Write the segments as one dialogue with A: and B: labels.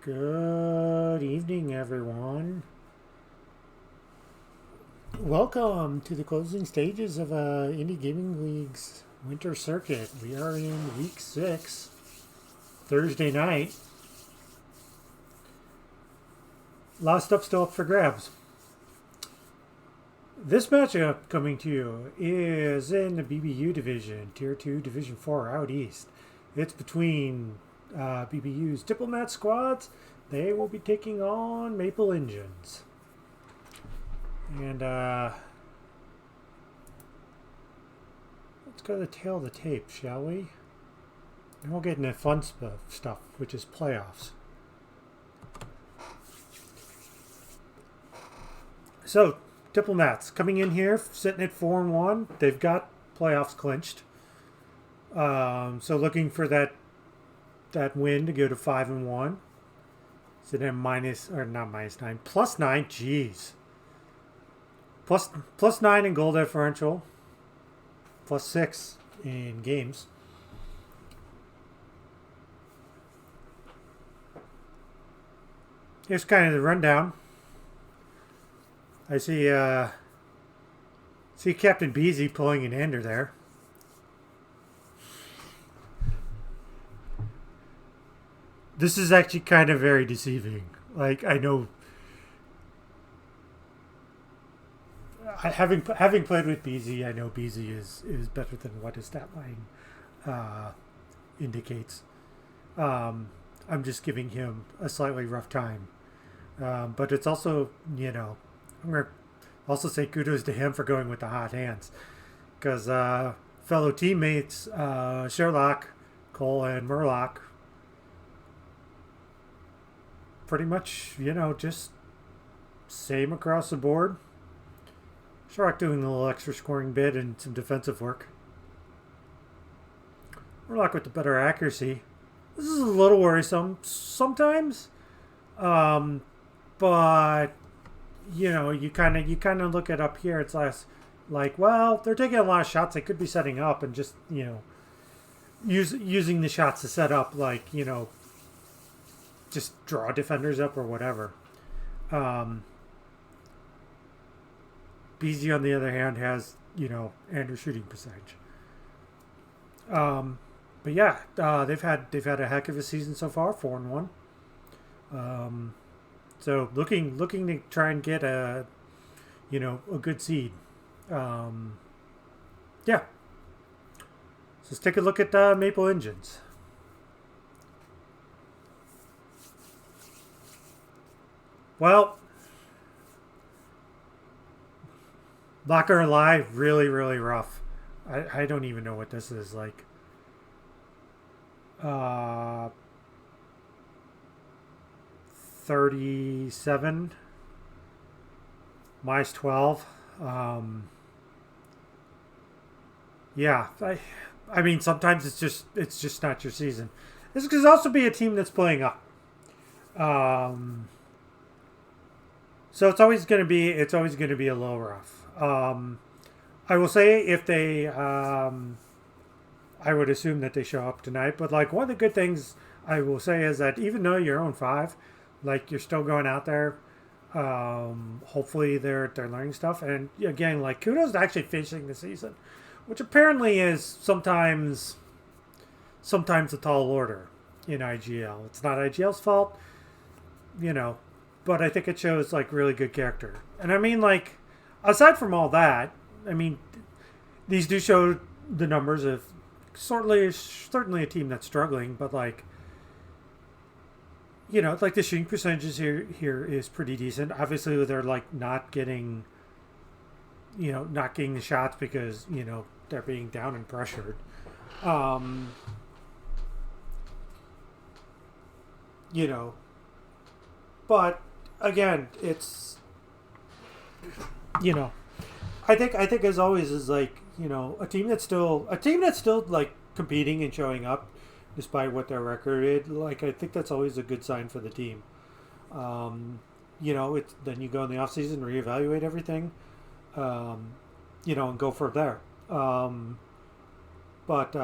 A: Good evening, everyone. Welcome to the closing stages of Indie Gaming League's winter circuit. We are in week 6, Thursday night. A lot of stuff still up for grabs. This matchup coming to you is in the BBU division, Tier 2, Division 4 out east. It's between BBU's Diplomat squads. They will be taking on Maple Engines. And let's go to the tail of the tape, shall we? And we'll get into fun stuff, which is playoffs. So, Diplomats coming in here, sitting at 4-1. They've got playoffs clinched. So looking for that win to go to 5-1. Sitting at plus 9. Jeez. Plus 9 in goal differential. Plus 6 in games. Here's kind of the rundown. I see Captain Beasy pulling an ender there. This is actually kind of very deceiving. Like, I know, having played with Beasy, I know Beasy is better than what his stat line indicates. I'm just giving him a slightly rough time. But it's also, I'm going to also say kudos to him for going with the hot hands. Because fellow teammates, Sherlock, Cole, and Murlock, pretty much, just same across the board. Sherlock doing a little extra scoring bit and some defensive work. Murlock with the better accuracy. This is a little worrisome sometimes. But you kind of look at up here. It's less like, well, they're taking a lot of shots. They could be setting up and just using the shots to set up, like just draw defenders up or whatever. BZ on the other hand has Andrew shooting percentage. But yeah, they've had a heck of a season so far, 4-1. So looking to try and get a good seed. Yeah. So let's take a look at Maple Engines. Well, not gonna lie, really, really rough. I don't even know what this is like. 37 minus 12. Yeah, I mean sometimes it's just not your season. This could also be a team that's playing up. So it's always going to be a little rough. I will say if they I would assume that they show up tonight, but like one of the good things I will say is that even though you're on 5, like you're still going out there. Hopefully they're learning stuff, and again, like kudos to actually finishing the season, which apparently is sometimes a tall order in IGL. It's not IGL's fault, but I think it shows like really good character. And I mean, like aside from all that, I mean these do show the numbers of certainly a team that's struggling, but like. Like the shooting percentages here is pretty decent. Obviously, they're like not getting the shots because they're being down and pressured. But again, it's I think as always is like a team that's still like competing and showing up. Despite what their record is, like I think that's always a good sign for the team. It's then you go in the off season, reevaluate everything, and go from there. But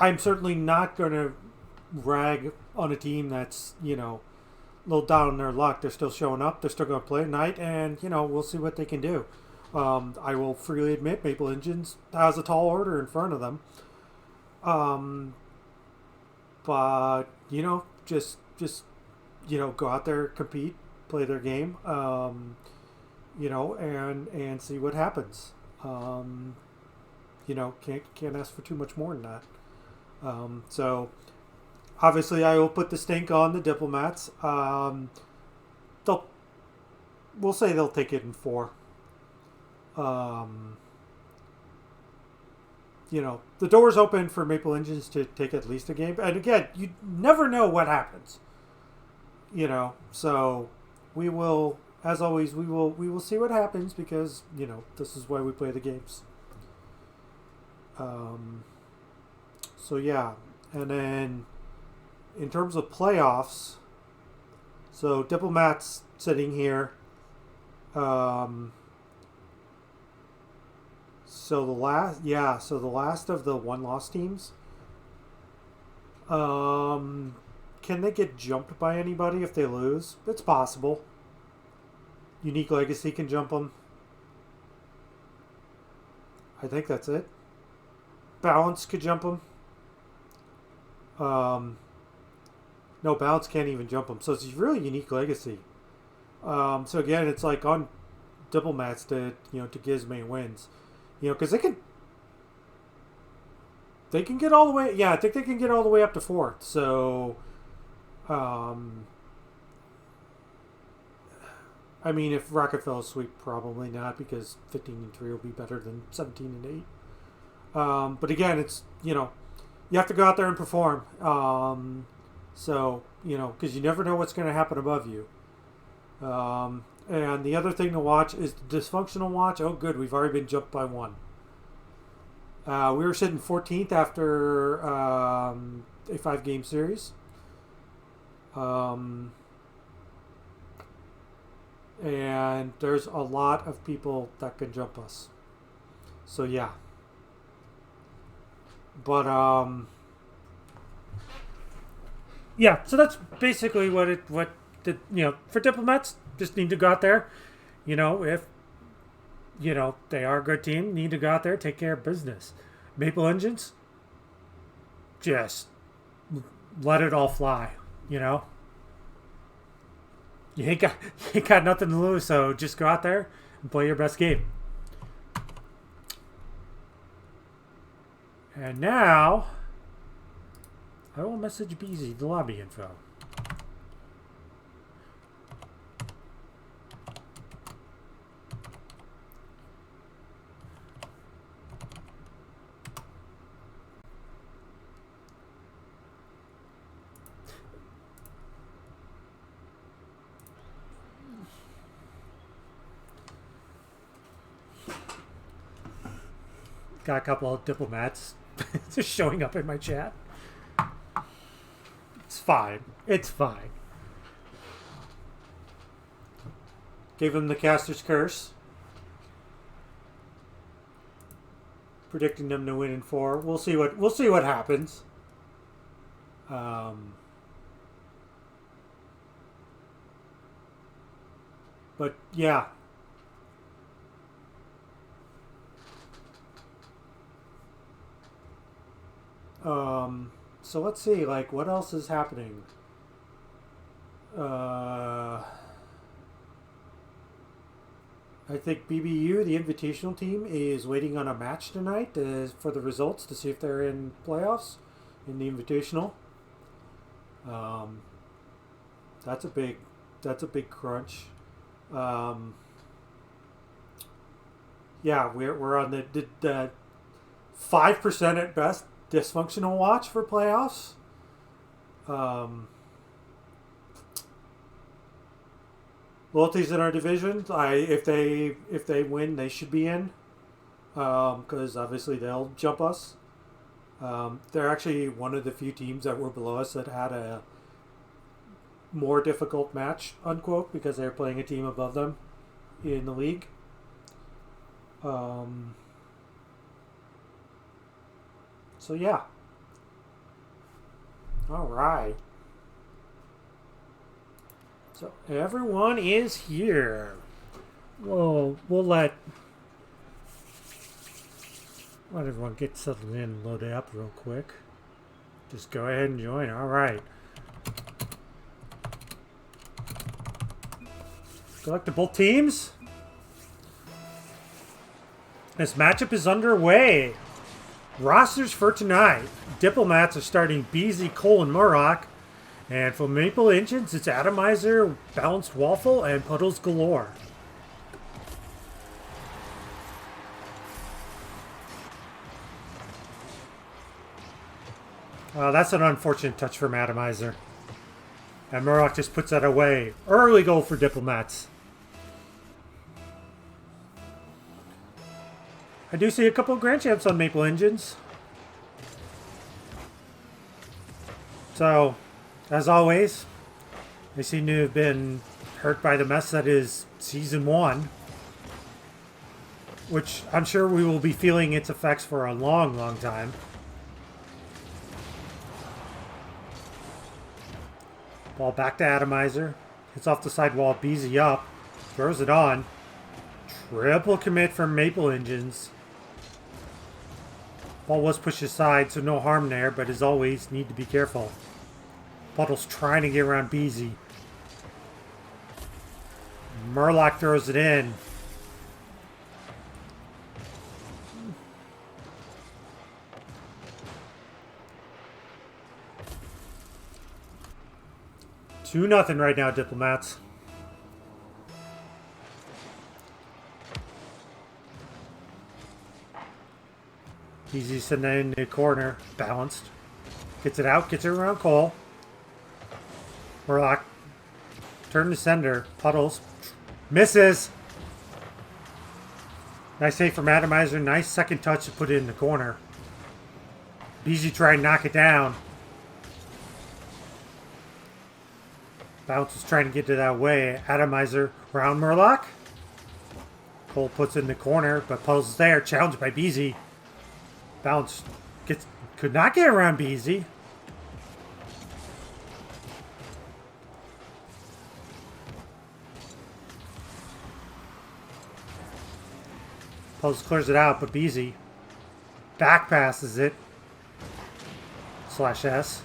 A: I'm certainly not going to rag on a team that's, a little down on their luck. They're still showing up. They're still going to play tonight, and, we'll see what they can do. I will freely admit Maple Engines has a tall order in front of them. But, just go out there, compete, play their game, and see what happens. Can't ask for too much more than that. So obviously I will put the stink on the Diplomats. We'll say they'll take it in 4. The door's open for Maple Engines to take at least a game. And again, you never know what happens. So we will, as always, we will see what happens because, this is why we play the games. So yeah, and then in terms of playoffs, so Diplomats sitting here. So the last of the 1-loss teams. Can they get jumped by anybody if they lose? It's possible. Unique Legacy can jump them. I think that's it. Balance could jump them. No, Balance can't even jump them. So it's really Unique Legacy. So again, it's like on Diplomats to get as many wins. Because they can get all the way. Yeah, I think they can get all the way up to 4th. So, I mean, if Rockefeller sweep, probably not because 15-3 will be better than 17-8. But again, it's you have to go out there and perform. So because you never know what's going to happen above you. And the other thing to watch is the dysfunctional watch. Oh, good, we've already been jumped by 1. We were sitting 14th after a 5-game series. And there's a lot of people that can jump us. So yeah. But yeah, so that's basically for Diplomats, just need to go out there, if they are a good team, need to go out there, take care of business. Maple Engines, just let it all fly, You ain't got nothing to lose, so just go out there and play your best game. And now, I will message BZ the lobby info. Got a couple of Diplomats just showing up in my chat. It's fine. It's fine. Gave him the caster's curse. Predicting them to win in 4. We'll see what happens. But yeah. So let's see, what else is happening? I think BBU, the invitational team, is waiting on a match tonight for the results to see if they're in playoffs in the invitational. That's a big crunch. Yeah, we're on the 5% at best dysfunctional watch for playoffs. Loyalties in our division, if they win, they should be in, because obviously they'll jump us. They're actually one of the few teams that were below us that had a more difficult match, unquote, because they're playing a team above them in the league. So yeah. All right. So everyone is here. We'll let everyone get settled in and load it up real quick. Just go ahead and join. All right. Good luck to both teams. This matchup is underway. Rosters for tonight. Diplomats are starting BZ, Cole, and Murrock. And for Maple Engines, it's Atomizer, Balanced Waffle, and Puddles Galore. That's an unfortunate touch from Atomizer. And Murrock just puts that away. Early goal for Diplomats. I do see a couple of Grand Champs on Maple Engines. So, as always, they seem to have been hurt by the mess that is Season 1. Which I'm sure we will be feeling its effects for a long, long time. Ball back to Atomizer. Hits off the sidewall, BZ up. Throws it on. Triple commit from Maple Engines. Ball was pushed aside, so no harm there, but as always, need to be careful. Puddle's trying to get around BZ. Murloc throws it in. Two nothing right now, Diplomats. BZ sending that in the corner. Balanced. Gets it out. Gets it around Cole. Murloc. Turn to sender. Puddles. Misses. Nice save from Atomizer. Nice second touch to put it in the corner. BZ trying to knock it down. Bounce is trying to get to that way. Atomizer around Murloc. Cole puts it in the corner, but Puddles is there. Challenged by BZ. Bounce could not get around BZ. Puddles clears it out, but BZ back passes it. /S.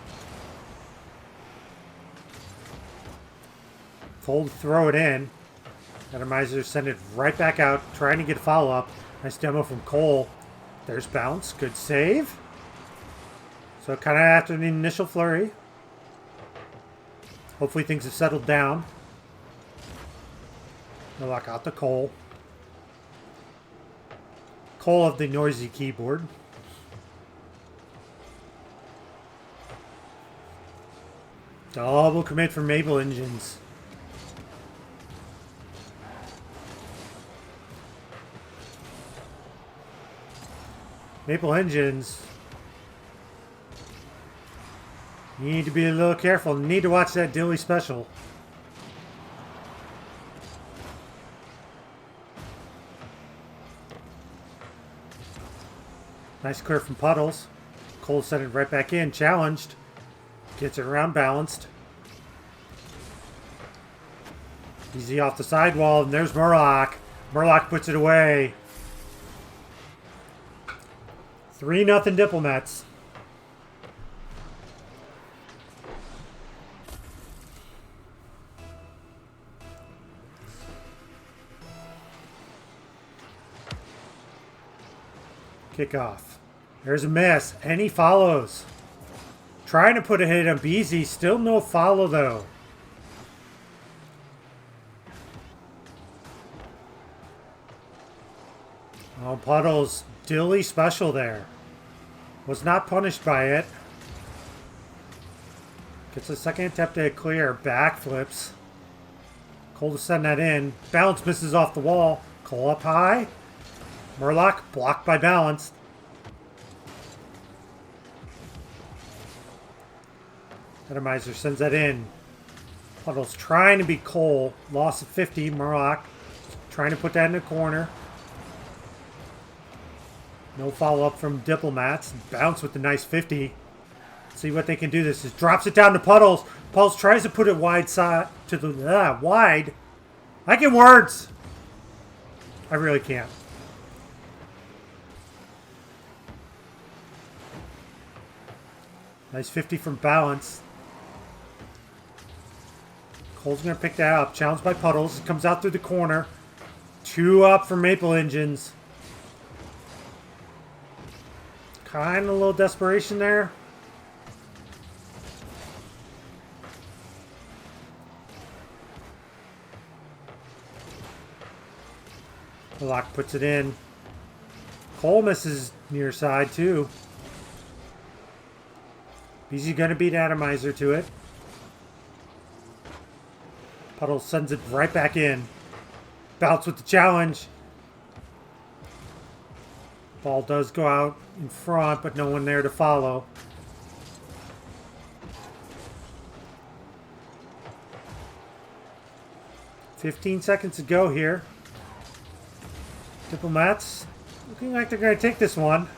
A: Fold, throw it in. Atomizer send it right back out, trying to get a follow-up. Nice demo from Cole. There's bounce. Good save. So kind of after the initial flurry. Hopefully things have settled down. Murloc out to Cole. Cole of the noisy keyboard. Double commit from Maple Engines. Maple Engines. You need to be a little careful. You need to watch that Dilly special. Nice clear from Puddles. Cole sent it right back in. Challenged. Gets it around balanced. Easy off the sidewall. And there's Murloc. Murloc puts it away. 3-0 Diplomats. Kickoff. There's a miss. And he follows. Trying to put a hit on BZ. Still no follow though. Oh, Puddles. Dilly special there. Was not punished by it. Gets a second attempt at a clear. Backflips. Cole to send that in. Balance misses off the wall. Cole up high. Murloc blocked by Balance. Atomizer sends that in. Puddles trying to beat Cole. Loss of 50. Murloc trying to put that in the corner. No follow-up from Diplomats. Bounce with the nice 50. See what they can do. This is drops it down to Puddles. Puddles tries to put it wide side to the wide. I get words. I really can't. Nice 50 from Balance. Cole's going to pick that up. Challenged by Puddles. It comes out through the corner. 2 up for Maple Engines. Kind of a little desperation there. Lock puts it in. Cole misses near side too. BZ going to beat Atomizer to it. Puddle sends it right back in. Bounce with the challenge. Ball does go out in front, but no one there to follow. $15 seconds to go here. Diplomats looking like they're going to take this one.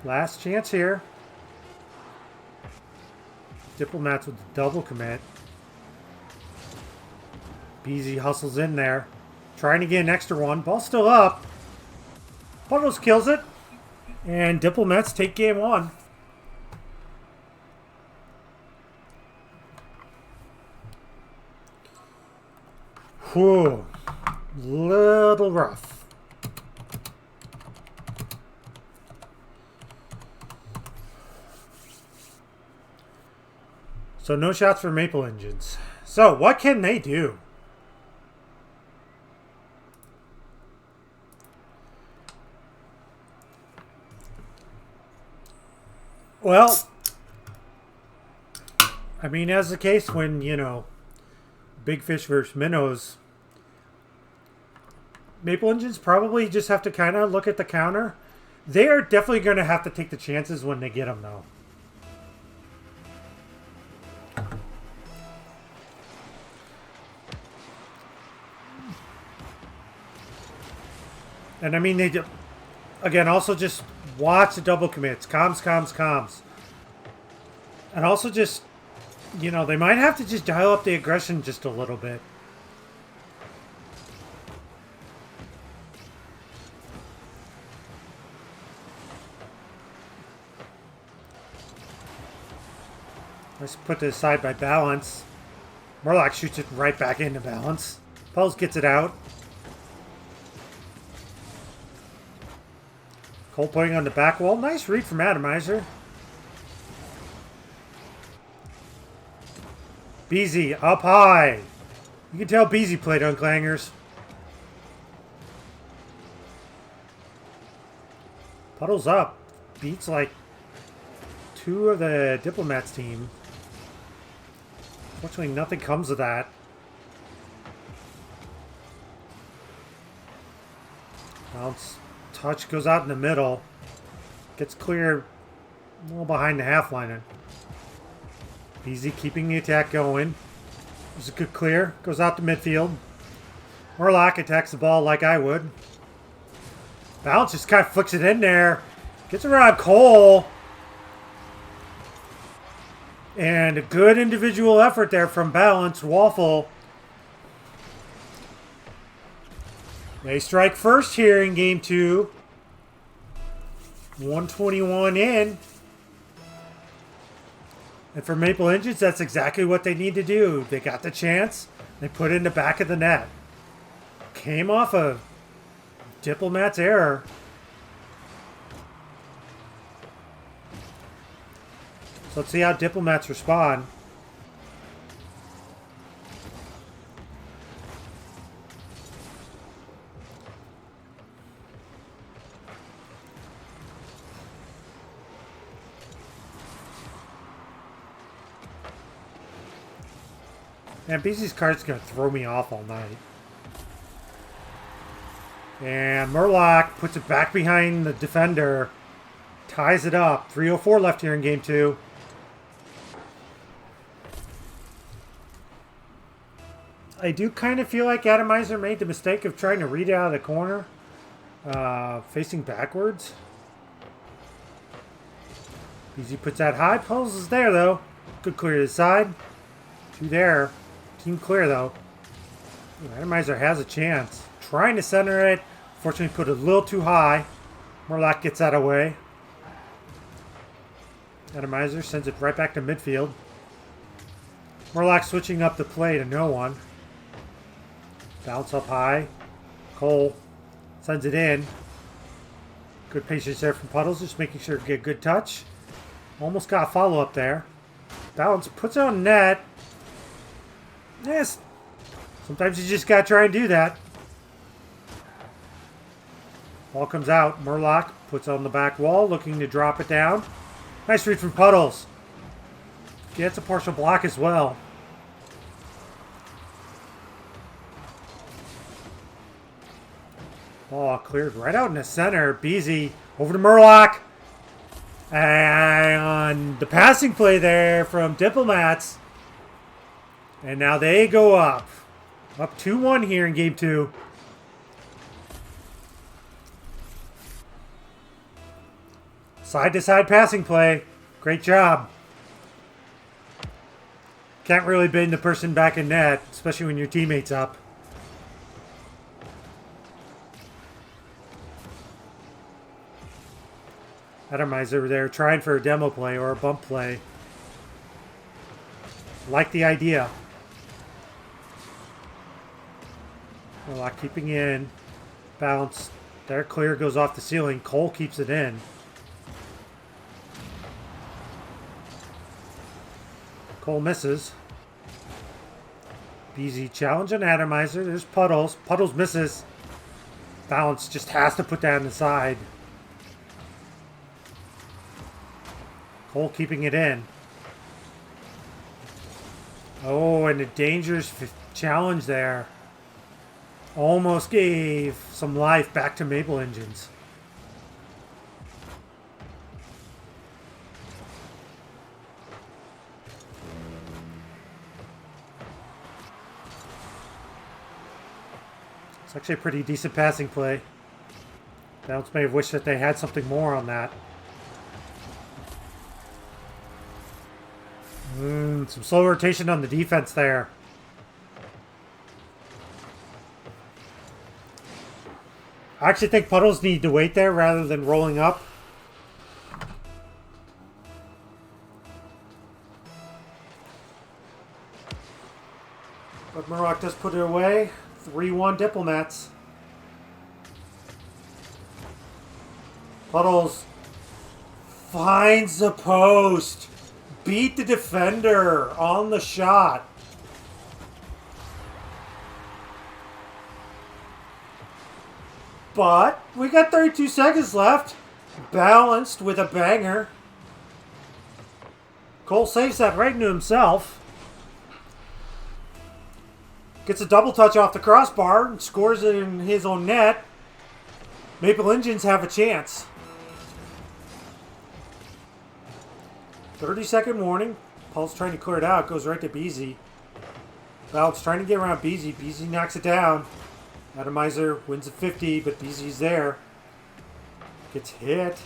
A: Last chance here. Diplomats with the double commit. BZ hustles in there. Trying to get an extra one. Ball still up. Puddles kills it. And Diplomats take game 1. Whew. Little rough. So no shots for Maple Engines. So what can they do? Well, I mean, as the case when, you know, big fish versus minnows, Maple Engines probably just have to kind of look at the counter. They are definitely going to have to take the chances when they get them, though. And I mean, they do, again, also just watch the double commits. Comms. And also just, you know, they might have to just dial up the aggression just a little bit. Let's put this aside by Balance. Murloc shoots it right back into Balance. Pulse gets it out. Cole putting on the back wall. Nice read from Atomizer. BZ up high. You can tell BZ played on Clangers. Puddles up. Beats like 2 of the Diplomats team. Fortunately, nothing comes of that. Bounce. Touch goes out in the middle. Gets clear a little behind the half liner. BZ keeping the attack going. There's a good clear. Goes out to midfield. Murloc attacks the ball like I would. Bounce just kind of flicks it in there. Gets around Cole. And a good individual effort there from Balance. Waffle. They strike first here in game 2. 121 in. And for Maple Engines, that's exactly what they need to do. They got the chance. They put it in the back of the net. Came off a Diplomat's error. So let's see how Diplomats respond. And BZ's card's going to throw me off all night. And Murloc puts it back behind the defender. Ties it up. 3:04 left here in game 2. I do kind of feel like Atomizer made the mistake of trying to read it out of the corner. Facing backwards. BZ puts that high. Pulse is there, though. Good clear to the side. 2 there. Team clear, though. Atomizer has a chance. Trying to center it. Fortunately, put it a little too high. Morlock gets that away. Atomizer sends it right back to midfield. Morlock switching up the play to no one. Bounce up high. Cole sends it in. Good patience there from Puddles, just making sure to get a good touch. Almost got a follow-up there. Bounce puts it on net. Yes. Sometimes you just gotta try and do that. Ball comes out. Murloc puts it on the back wall, looking to drop it down. Nice read from Puddles. Gets a partial block as well. Ball cleared right out in the center. Beezy over to Murloc. And the passing play there from Diplomats. And now they go up. Up 2-1 here in game 2. Side-to-side passing play. Great job. Can't really bend the person back in net, especially when your teammate's up. Atomizer there trying for a demo play or a bump play. Like the idea. Murloc keeping in. Bounce. There, clear goes off the ceiling. Cole keeps it in. Cole misses. BZ challenge on Atomizer. There's Puddles. Puddles misses. Bounce just has to put that on the side. Cole keeping it in. Oh, and a dangerous challenge there. Almost gave some life back to Maple Engines. It's actually a pretty decent passing play. Bounce may have wished that they had something more on that. Some slow rotation on the defense there. I actually think Puddles need to wait there rather than rolling up. But Murloc does put it away. 3-1 Diplomats. Puddles finds the post. Beat the defender on the shot. But we got 32 seconds left. Balanced with a banger. Cole saves that right into himself. Gets a double touch off the crossbar and scores it in his own net. Maple Engines have a chance. 30-second warning. Paul's trying to clear it out. Goes right to BZ. Bounce trying to get around BZ. BZ knocks it down. Atomizer wins at 50, but BZ's there. Gets hit.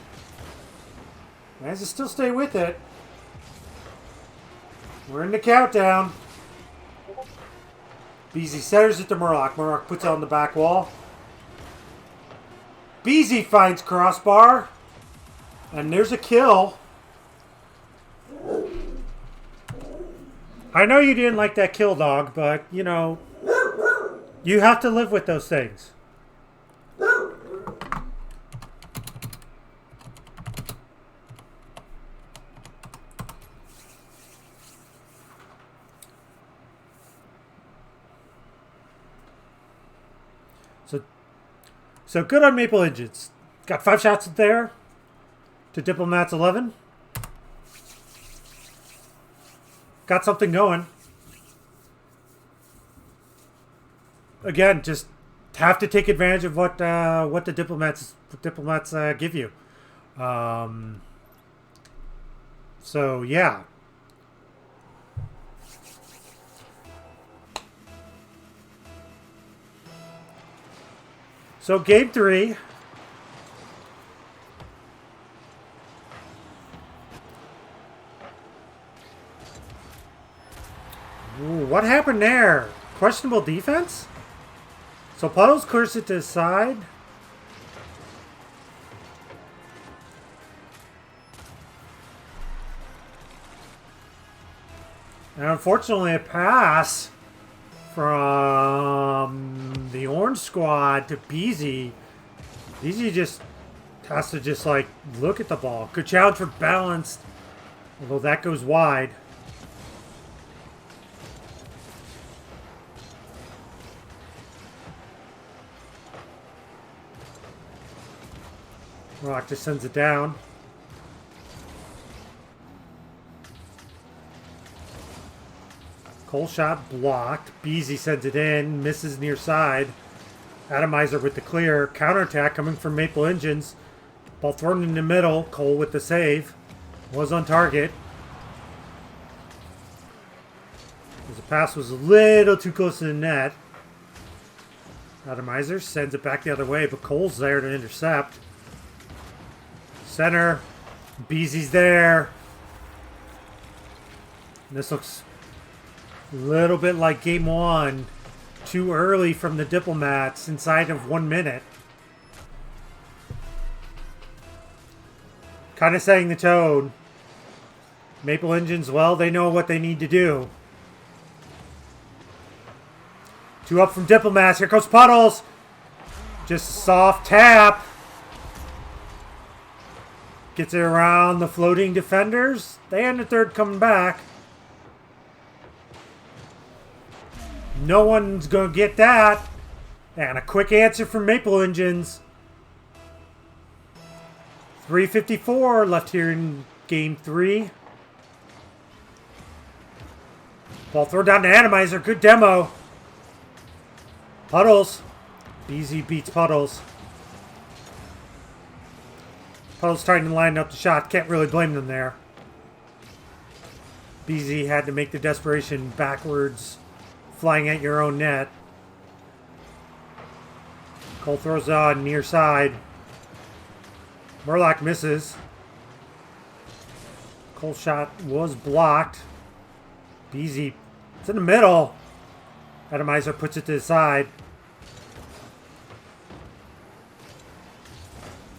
A: Managed to still stay with it. We're in the countdown. BZ centers it to Murloc. Murloc puts it on the back wall. BZ finds crossbar. And there's a kill. I know you didn't like that kill, dog, but, you know, you have to live with those things. So good on Maple Engines. Got 5 shots there to Diplomats 11. Got something going. Again, just have to take advantage of what the diplomats give you. So yeah. So game 3, Ooh, what happened there? Questionable defense? So Puddles clears it to the side. And unfortunately, a pass from the orange squad to BZ. BZ just has to just like look at the ball. Good challenge for balance, although that goes wide. Rock just sends it down. Cole shot blocked. Beasy sends it in. Misses near side. Atomizer with the clear. Counterattack coming from Maple Engines. Ball thrown in the middle. Cole with the save. Was on target. The pass was a little too close to the net. Atomizer sends it back the other way, but Cole's there to intercept. Center. Beasy's there. This looks a little bit like game one. Too early from the Diplomats inside of 1 minute. Kind of setting the tone. Maple Engines, well, they know what they need to do. 2 up from Diplomats. Here goes Puddles. Just a soft tap. Gets it around the floating defenders. They end the third coming back. No one's going to get that. And a quick answer from Maple Engines. 3:54 left here in game 3. Ball thrown down to Atomizer. Good demo. Puddles. BZ beats Puddles. Puddles trying to line up the shot. Can't really blame them there. BZ had to make the desperation backwards, flying at your own net. Cole throws it on near side. Murlock misses. Cole's shot was blocked. BZ, it's in the middle. Atomizer puts it to the side.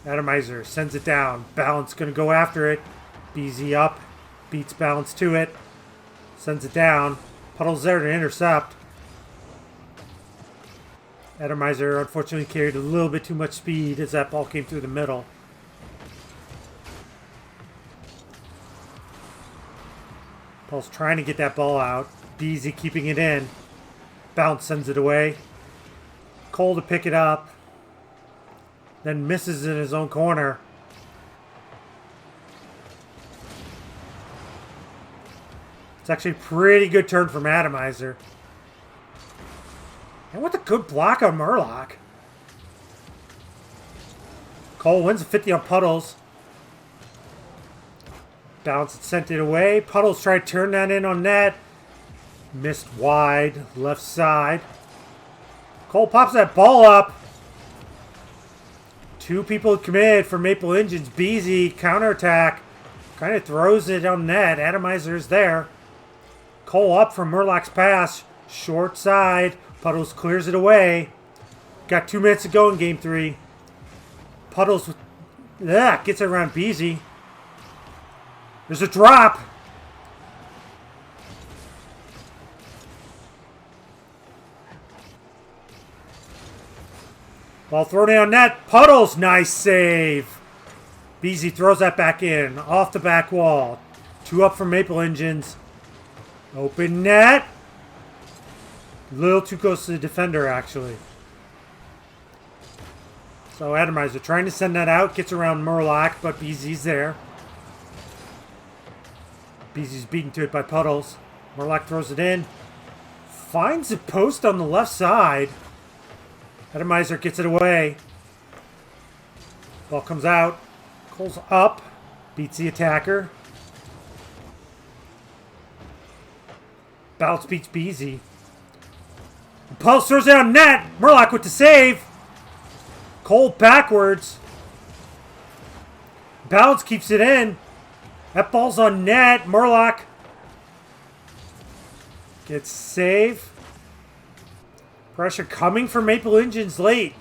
A: Atomizer sends it down. Balance going to go after it. BZ up. Beats Balance to it. Sends it down. Puddles there to intercept. Atomizer unfortunately carried a little bit too much speed as that ball came through the middle. Puddles trying to get that ball out. BZ keeping it in. Bounce sends it away. Cole to pick it up. Then misses in his own corner. It's actually a pretty good turn from Atomizer. And what a good block on Murlock. Cole wins the 50 on Puddles. Bounce it, sent it away. Puddles tried to turn that in on net. Missed wide, left side. Cole pops that ball up. 2 people committed for Maple Engines. BZ counterattack. Kind of throws it on net. Atomizer's there. Cole up from Murlock's pass. Short side. Puddles clears it away. Got 2 minutes to go in game 3. Puddles gets it around BZ. There's a drop. Ball thrown down net. Puddles, nice save. BZ throws that back in. Off the back wall. 2 up from Maple Engines. Open net. A little too close to the defender, actually. So Atomizer trying to send that out. Gets around Murlock, but BZ's there. BZ's beaten to it by Puddles. Murlock throws it in. Finds the post on the left side. Atomizer gets it away. Ball comes out. Cole's up. Beats the attacker. Bounce beats BZ. Pulse throws it on net. Murlock with the save. Cole backwards. Bounce keeps it in. That ball's on net. Murlock Gets save. Pressure coming from Maple Engines late.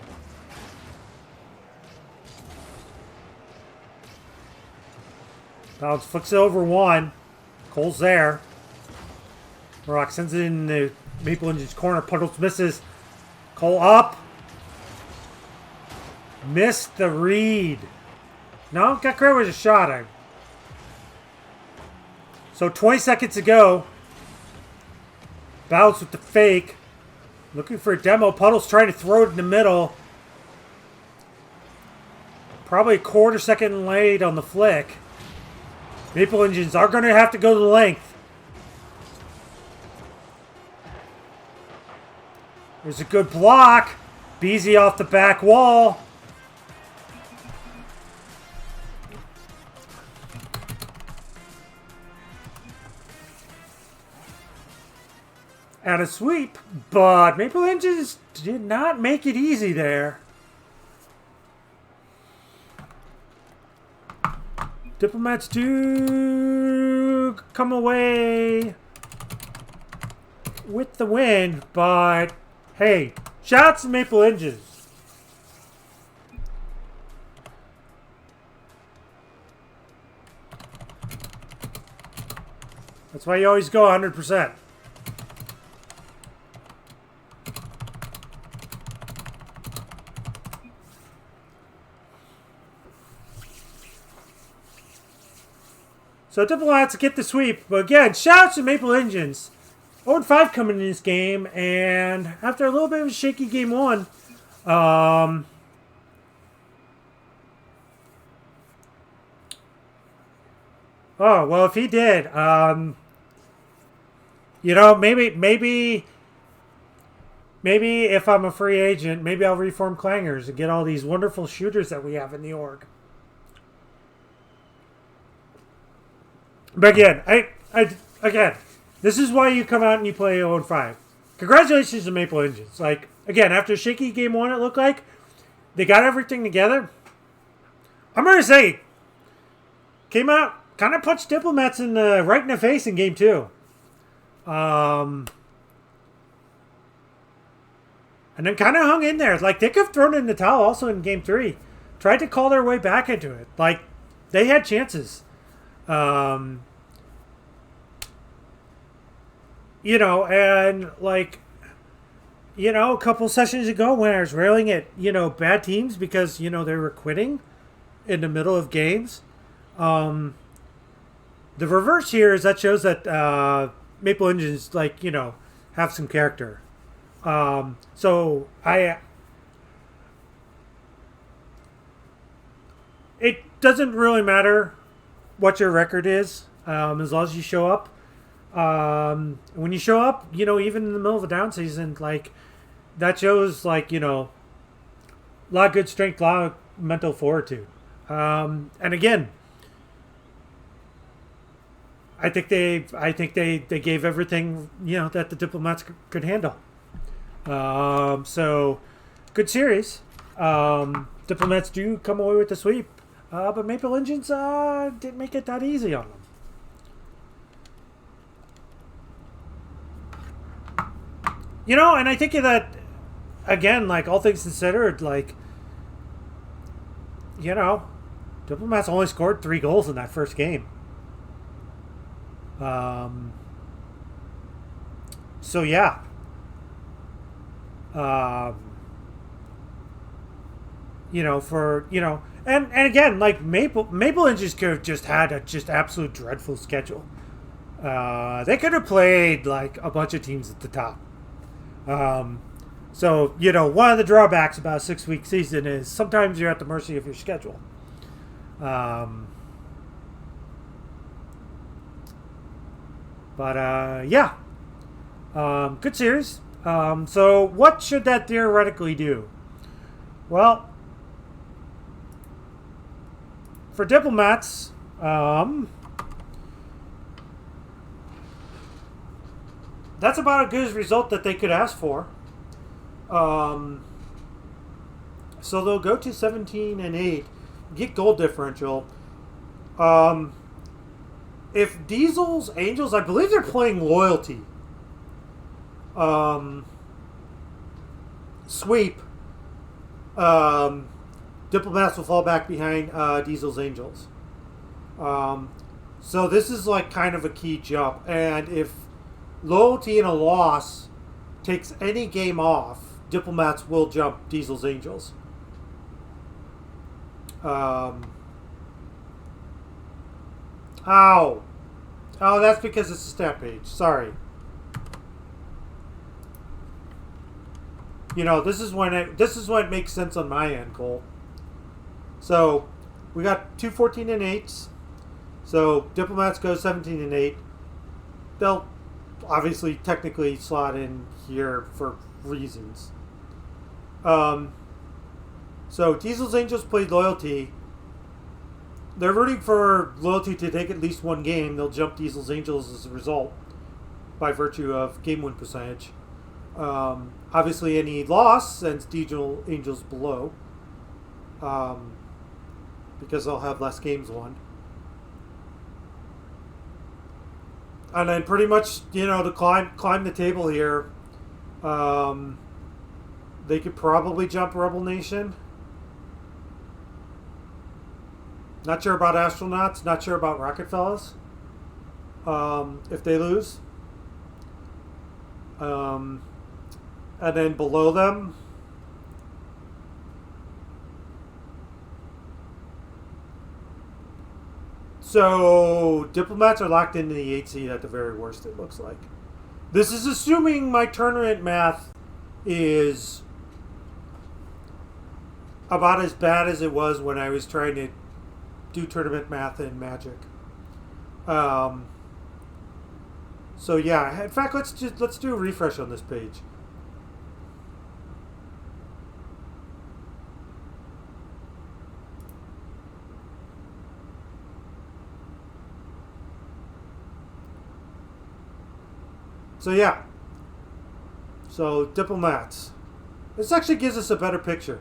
A: Bounce flicks it over one. Cole's there. Rock sends it in the Maple Engines corner. Puddles misses. Cole up. Missed the read. No, got credit with a shot. So 20 seconds to go. Bounce with the fake. Looking for a demo. Puddles trying to throw it in the middle. Probably a quarter second late on the flick. Maple Engines are going to have to go the length. There's a good block. Beasy off the back wall. And a sweep, but Maple Engines did not make it easy there. Diplomats do come away with the win, but hey, shots to Maple Engines. That's why you always go 100%. So Diplomats get the sweep. But again, shout out to Maple Engines. 0-5 coming in this game. And after a little bit of a shaky game one. Oh, well, if he did. You know, maybe if I'm a free agent, maybe I'll reform Clangers and get all these wonderful shooters that we have in the org. But again, this is why you come out and you play 0-5. Congratulations to Maple Engines. Like, again, after a shaky game one, it looked like they got everything together. I'm going to say, came out, kind of punched Diplomats right in the face in game two. And then kind of hung in there. Like, they could have thrown in the towel also in game three. Tried to call their way back into it. Like, they had chances. You know, and like, you know, a couple sessions ago when I was railing at, you know, bad teams because, you know, they were quitting in the middle of games. The reverse here is that shows that Maple Engines, like, you know, have some character. So it doesn't really matter what your record is, as long as you show up. When you show up, you know, even in the middle of a down season, like, that shows, like, you know, a lot of good strength, a lot of mental fortitude. And again, I think they gave everything, you know, that the Diplomats could handle. So good series. Diplomats do come away with the sweep. But Maple Engines didn't make it that easy on them. You know, and I think that, again, like, all things considered, like, you know, Diplomats only scored 3 goals in that first game. So, yeah. You know, for, you know, and again, like, Maple Engines could have just had a absolute dreadful schedule. They could have played, like, a bunch of teams at the top. So, you know, one of the drawbacks about a 6-week season is sometimes you're at the mercy of your schedule. Yeah. Good series. So what should that theoretically do? Well, for Diplomats, that's about as good a result that they could ask for. So they'll go to 17-8, get goal differential. If Diesel's Angels, I believe they're playing loyalty sweep, Diplomats will fall back behind Diesel's Angels. So this is like kind of a key jump. And if Loyalty in a loss takes any game off, Diplomats will jump Diesel's Angels. Ow. Oh, that's because it's a stat page. Sorry. You know, this is when it makes sense on my end, Cole. So we got 2 14 and 8s. So Diplomats go 17 and 8. They'll obviously technically slot in here for reasons. So Diesel's Angels played Loyalty. They're rooting for Loyalty to take at least one game. They'll jump Diesel's Angels as a result by virtue of game win percentage. Obviously, any loss sends Diesel Angels below because they'll have less games won. And then pretty much, you know, to climb the table here, they could probably jump Rebel Nation. Not sure about Astronauts. Not sure about Rocket Fellas. If they lose. And then below them, so Diplomats are locked into the 8 seed at the very worst, it looks like. This is assuming my tournament math is about as bad as it was when I was trying to do tournament math in Magic. So yeah, in fact, let's do a refresh on this page. So yeah. So Diplomats. This actually gives us a better picture.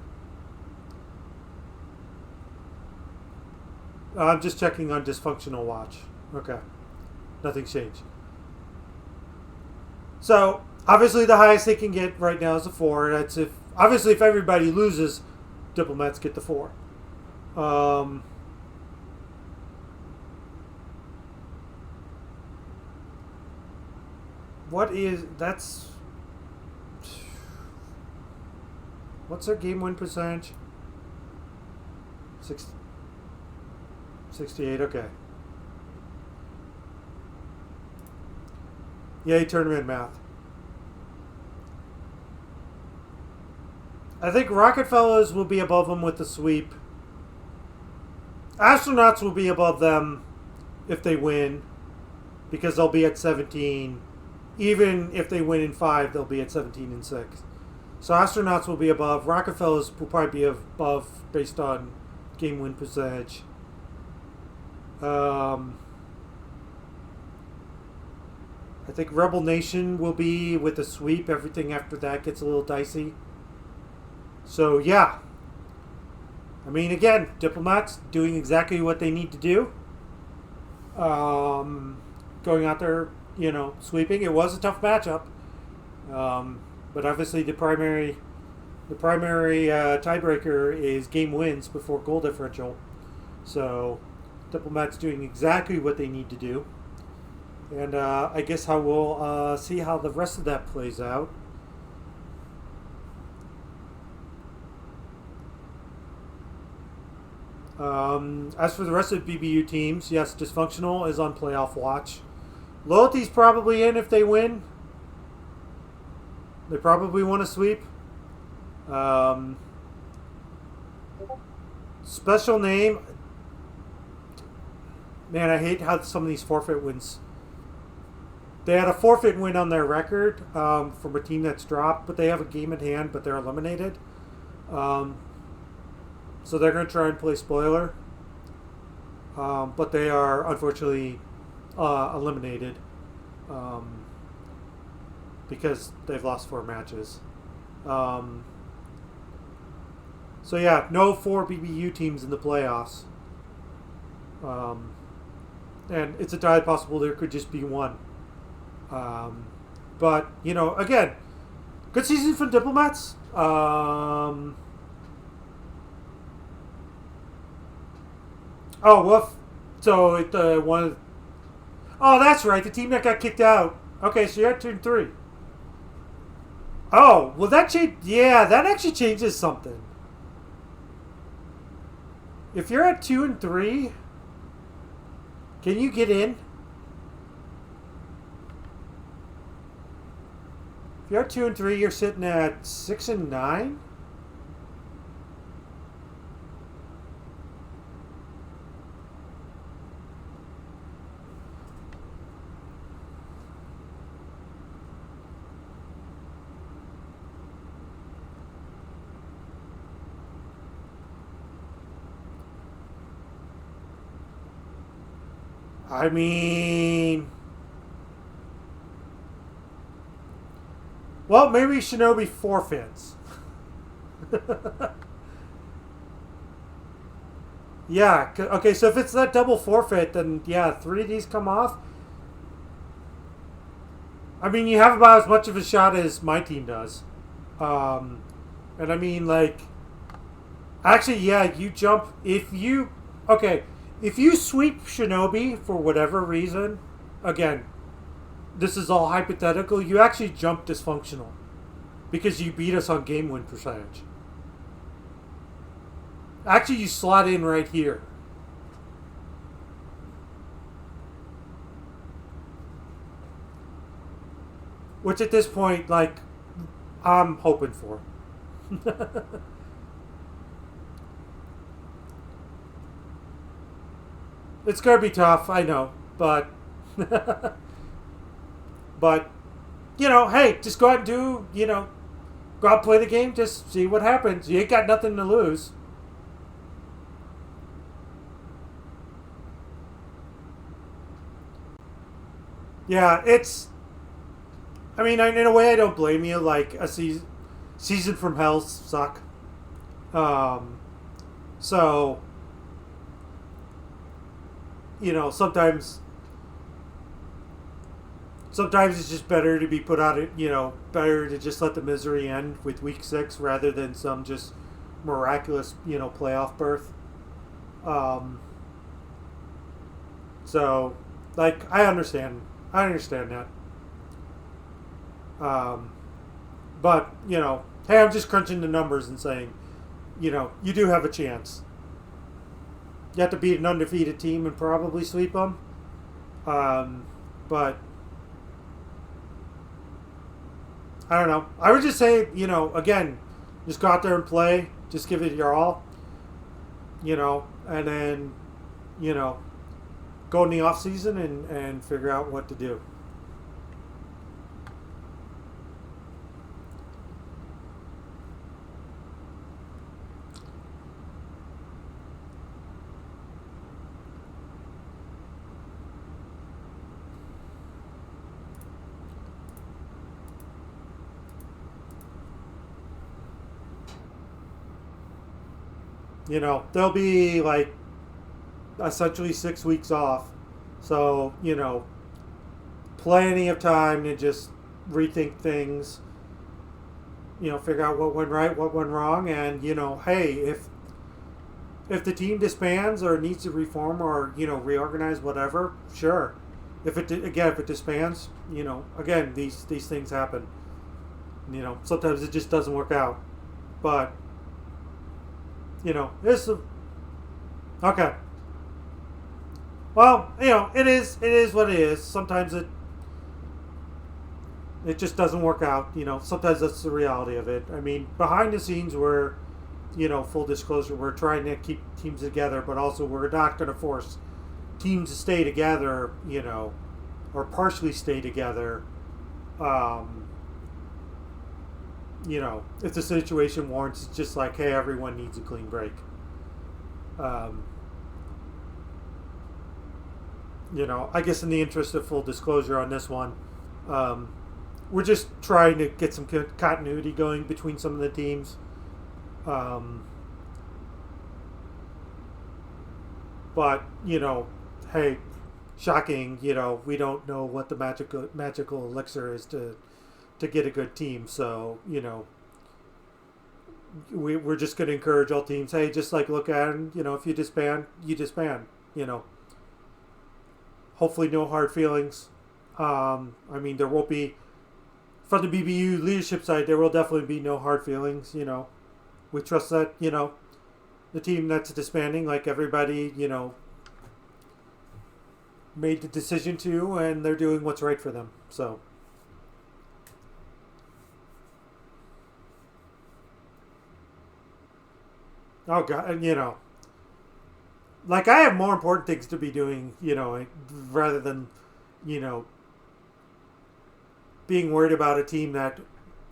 A: I'm just checking on Dysfunctional Watch. Okay. Nothing's changed. So, obviously the highest they can get right now is a 4. That's if everybody loses, Diplomats get the 4. What's their game win percentage? 68, okay. Yay, tournament math. I think Rocket Fellas will be above them with the sweep. Astronauts will be above them if they win, because they'll be at 17. Even if they win in 5, they'll be at 17 and 6. So Astronauts will be above. Rocket Fellas will probably be above based on game win percentage. I think Rebel Nation will be with the sweep. Everything after that gets a little dicey. So, yeah. I mean, again, Diplomats doing exactly what they need to do. Going out there, you know, sweeping. It was a tough matchup. But obviously the primary tiebreaker is game wins before goal differential. So, Diplomats doing exactly what they need to do. And I guess we'll see how the rest of that plays out. As for the rest of the BBU teams, yes, Dysfunctional is on playoff watch. Loyalty's probably in if they win. They probably want to sweep. Special name. Man, I hate how some of these forfeit wins. They had a forfeit win on their record from a team that's dropped, but they have a game in hand, but they're eliminated. So they're going to try and play spoiler. But they are, unfortunately, eliminated because they've lost 4 matches. So yeah, no 4 BBU teams in the playoffs. And it's entirely possible there could just be one. But, again, good season for Diplomats. Oh, woof. So, one. Oh, that's right. The team that got kicked out. Okay, so you're at 2-3. Oh, well, that changed. Yeah, that actually changes something. If you're at 2-3, can you get in? If you're at 2-3, you're sitting at 6-9. I mean, well, maybe Shinobi forfeits. Yeah. Okay. So if it's that double forfeit, then yeah, 3 of these come off. I mean, you have about as much of a shot as my team does. Um, and I mean, like, actually, yeah, you jump if you. Okay, if you sweep Shinobi for whatever reason, again, this is all hypothetical. You actually jump dysfunctional because you beat us on game win percentage. Actually, you slot in right here. Which at this point, like, I'm hoping for. It's gonna be tough, I know, but but hey, just go out and go out and play the game, just see what happens. You ain't got nothing to lose. Yeah, it's. I mean, in a way, I don't blame you. Like a season from hell suck. Um, so sometimes it's just better to be put out. Better to just let the misery end with week 6 rather than some just miraculous playoff berth. Um, so, like, I understand. I understand that. Um, but hey, I'm just crunching the numbers and saying, you do have a chance. You have to beat an undefeated team and probably sweep them. But I don't know. I would just say, again, just go out there and play. Just give it your all. And then, go in the off season and figure out what to do. There'll be like essentially 6 weeks off. So, plenty of time to just rethink things, figure out what went right, what went wrong, and, hey, if the team disbands or needs to reform or, reorganize, whatever, sure. If it disbands, again, these things happen. Sometimes it just doesn't work out. But it's okay. Well, it is what it is. Sometimes it just doesn't work out. Sometimes that's the reality of it. I mean, behind the scenes, we're full disclosure, we're trying to keep teams together, but also we're not going to force teams to stay together. Or partially stay together. If the situation warrants, it's just like, hey, everyone needs a clean break. I guess in the interest of full disclosure on this one, we're just trying to get some continuity going between some of the teams. But, hey, shocking, we don't know what the magical elixir is to to get a good team. So, you know, we're just going to encourage all teams, hey, just like look at it, you know, if you disband, you disband, you know. Hopefully no hard feelings. I mean, there won't be, from the BBU leadership side, there will definitely be no hard feelings, you know. We trust that, you know, the team that's disbanding, like everybody, you know, made the decision to, and they're doing what's right for them. So, oh God, you know, like I have more important things to be doing, you know, rather than, you know, being worried about a team that,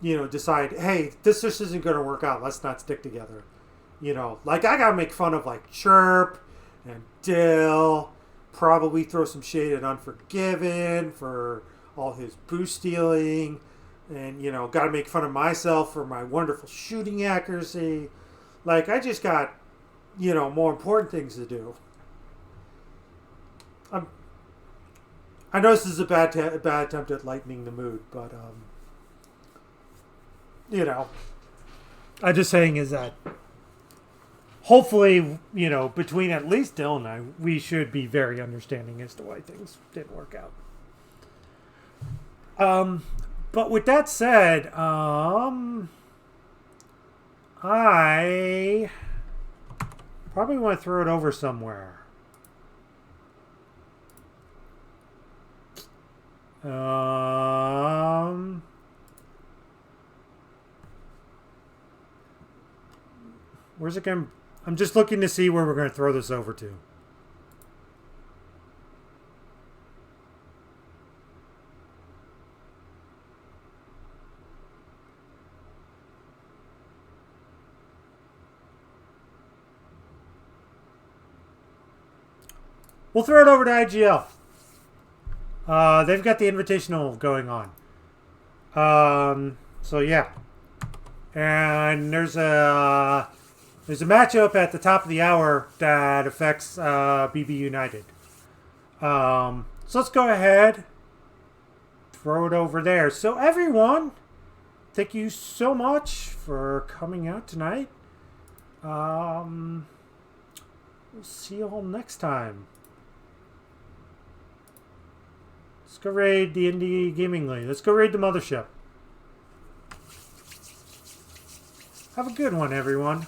A: you know, decide, hey, this just isn't going to work out. Let's not stick together. You know, like I got to make fun of like Chirp and Dill, probably throw some shade at Unforgiven for all his boost stealing, and, you know, got to make fun of myself for my wonderful shooting accuracy. Like I just got, you know, more important things to do. I know this is a bad attempt at lightening the mood, but you know, I'm just saying is that hopefully, you know, between at least Dylan and I, we should be very understanding as to why things didn't work out. But with that said, I probably want to throw it over somewhere. Where's it going? I'm just looking to see where we're going to throw this over to. We'll throw it over to IGL. They've got the Invitational going on. So yeah. And there's a matchup at the top of the hour that affects BB United. So let's go ahead, throw it over there. So everyone, thank you so much for coming out tonight. We'll see you all next time. Let's go raid the Indie Gaming League. Let's go raid the Mothership. Have a good one, everyone.